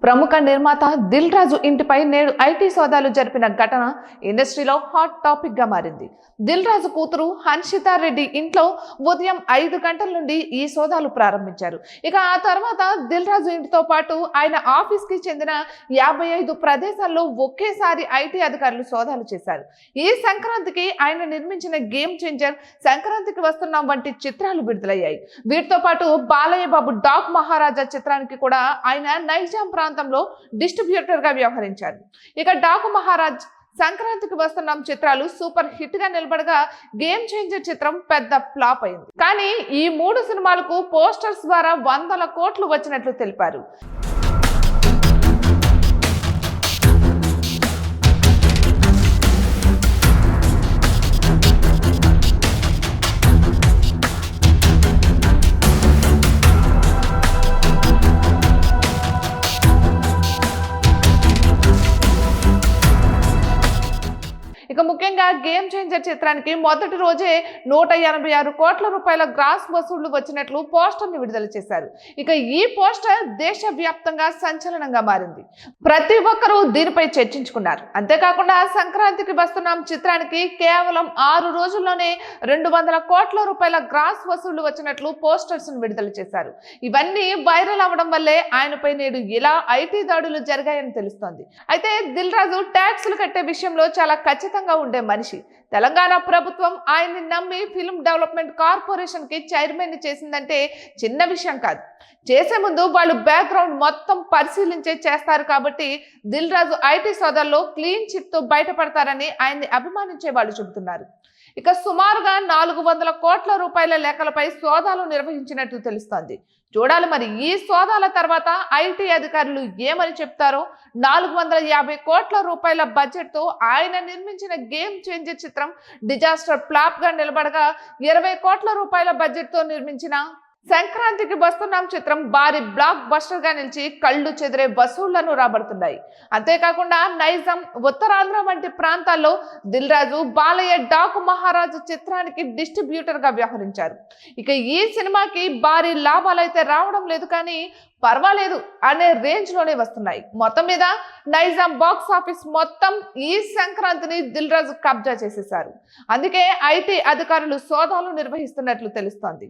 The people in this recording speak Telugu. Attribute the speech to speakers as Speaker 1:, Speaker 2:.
Speaker 1: ప్రముఖ నిర్మాత దిల్ రాజు ఇంటిపై నేడు ఐటీ సోదాలు జరిపిన ఘటన ఇండస్ట్రీలో హాట్ టాపిక్ గా మారింది. దిల్ రాజు కూతురు హన్షితా రెడ్డి ఇంట్లో ఉదయం 5 గంటల నుండి ఈ సోదాలు ప్రారంభించారు. ఇక ఆ తర్వాత దిల్ రాజు ఇంటితో పాటు ఆయన ఆఫీస్ కి చెందిన 55 ప్రదేశాల్లో ఒకేసారి ఐటీ అధికారులు సోదాలు చేశారు. ఈ సంక్రాంతికి ఆయన నిర్మించిన గేమ్ చేంజర్, సంక్రాంతికి వస్తున్నాం వంటి చిత్రాలు విడుదలయ్యాయి. వీటితో పాటు బాలయ్య బాబు డాక్ మహారాజా చిత్రానికి కూడా ఆయన నైజాం ప్రాంతంలో డిస్ట్రిబ్యూటర్ గా వ్యవహరించారు. ఇక డాకు మహారాజ్, సంక్రాంతికి వస్తున్నాం చిత్రాలు సూపర్ హిట్ గా నిలబడగా గేమ్ చేంజర్ చిత్రం పెద్ద ఫ్లాప్ అయింది. కానీ ఈ 3 సినిమాలకు పోస్టర్స్ ద్వారా 100 కోట్లు వచ్చినట్లు తెలిపారు. ఇక ముఖ్యంగా గేమ్ చేంజర్ చిత్రానికి మొదటి రోజే 186 కోట్ల రూపాయల గ్రాస్ వసూళ్లు వచ్చినట్లు పోస్టర్ ని విడుదల చేశారు. ఇక ఈ పోస్టర్ దేశవ్యాప్తంగా సంచలనంగా మారింది. ప్రతి ఒక్కరూ దీనిపై చర్చించుకున్నారు. అంతేకాకుండా సంక్రాంతికి వస్తున్నాం చిత్రానికి కేవలం 6 రోజుల్లోనే 200 కోట్ల రూపాయల గ్రాస్ వసూళ్లు వచ్చినట్లు పోస్టర్స్ ని విడుదల చేశారు. ఇవన్నీ వైరల్ అవ్వడం వల్లే ఆయనపై నేడు ఇలా ఐటీ దాడులు జరిగాయని తెలుస్తోంది. అయితే దిల్ రాజు ట్యాక్సులు కట్టే విషయంలో చాలా ఖచ్చితంగా ఉండే మనిషి. తెలంగాణ ప్రభుత్వం ఆయన్ని నమ్మి ఫిల్మ్ డెవలప్మెంట్ కార్పొరేషన్ కి చైర్మన్ ని చేసిందంటే చిన్న విషయం కాదు. చేసే ముందు వాళ్ళు బ్యాక్గ్రౌండ్ మొత్తం పరిశీలించే చేస్తారు. కాబట్టి Dil Raju IT సోదాల్లో clean chit తో బయటపడతారని ఆయన్ని అభిమానించే వాళ్ళు చెబుతున్నారు. ఇక సుమారుగా 400 కోట్ల రూపాయల లెక్కలపై సోదాలు నిర్వహించినట్లు తెలుస్తోంది. చూడాలి మరి ఈ సోదాల తర్వాత ఐటీ అధికారులు ఏమని చెప్తారో. 450 కోట్ల రూపాయల బడ్జెట్ తో ఆయన నిర్మించిన గేమ్ చేంజర్ చిత్రం డిజాస్టర్ ఫ్లాప్ గా నిలబడగా 20 కోట్ల రూపాయల బడ్జెట్ తో నిర్మించిన సంక్రాంతికి వస్తున్నాం చిత్రం భారీ బ్లాక్ బస్టర్ గా నిలిచి కళ్ళు చెదిరే వసూళ్లను రాబడుతున్నాయి. అంతేకాకుండా నైజాం, ఉత్తరాంధ్ర వంటి ప్రాంతాల్లో దిల్ రాజు, బాలయ్య డాకు మహారాజు చిత్రానికి డిస్ట్రిబ్యూటర్ గా వ్యవహరించారు. ఇక ఈ సినిమాకి భారీ లాభాలైతే రావడం లేదు, కానీ పర్వాలేదు అనే రేంజ్ లోనే వస్తున్నాయి. మొత్తం మీద నైజాం బాక్స్ ఆఫీస్ మొత్తం ఈ సంక్రాంతిని దిల్ రాజు కబ్జా చేసేశారు. అందుకే ఐటీ అధికారులు సోదాలు నిర్వహిస్తున్నట్లు తెలుస్తోంది.